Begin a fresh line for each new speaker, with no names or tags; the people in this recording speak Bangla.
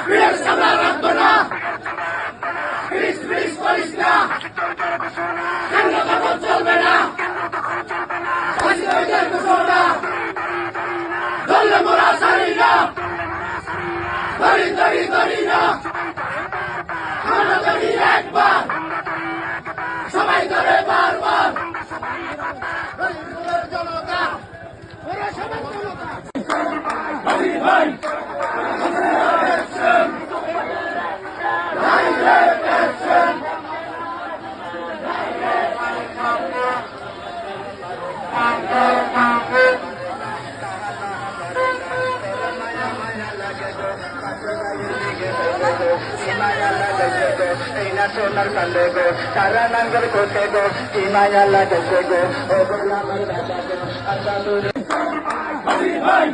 বিএস আমরা রাখবো না, ব্রিজ ব্রিজ করিস না, কেন্দ্র দখল চলবে না, ফাঁসিবাদের ঘোষণা ধরলে মোরা ছাড়ি না, ধরি ধরি ধরি না, আমরা ধরি একবার, সবাই ধরে বারবার, জনতা ওরা সবাই জনতা ভাই সোনার কান্দে গো সারা নাঙ্গল কোটে গো ইমায়ালা গো গো ও গোলামের রাজা গো আসাদুর ভাই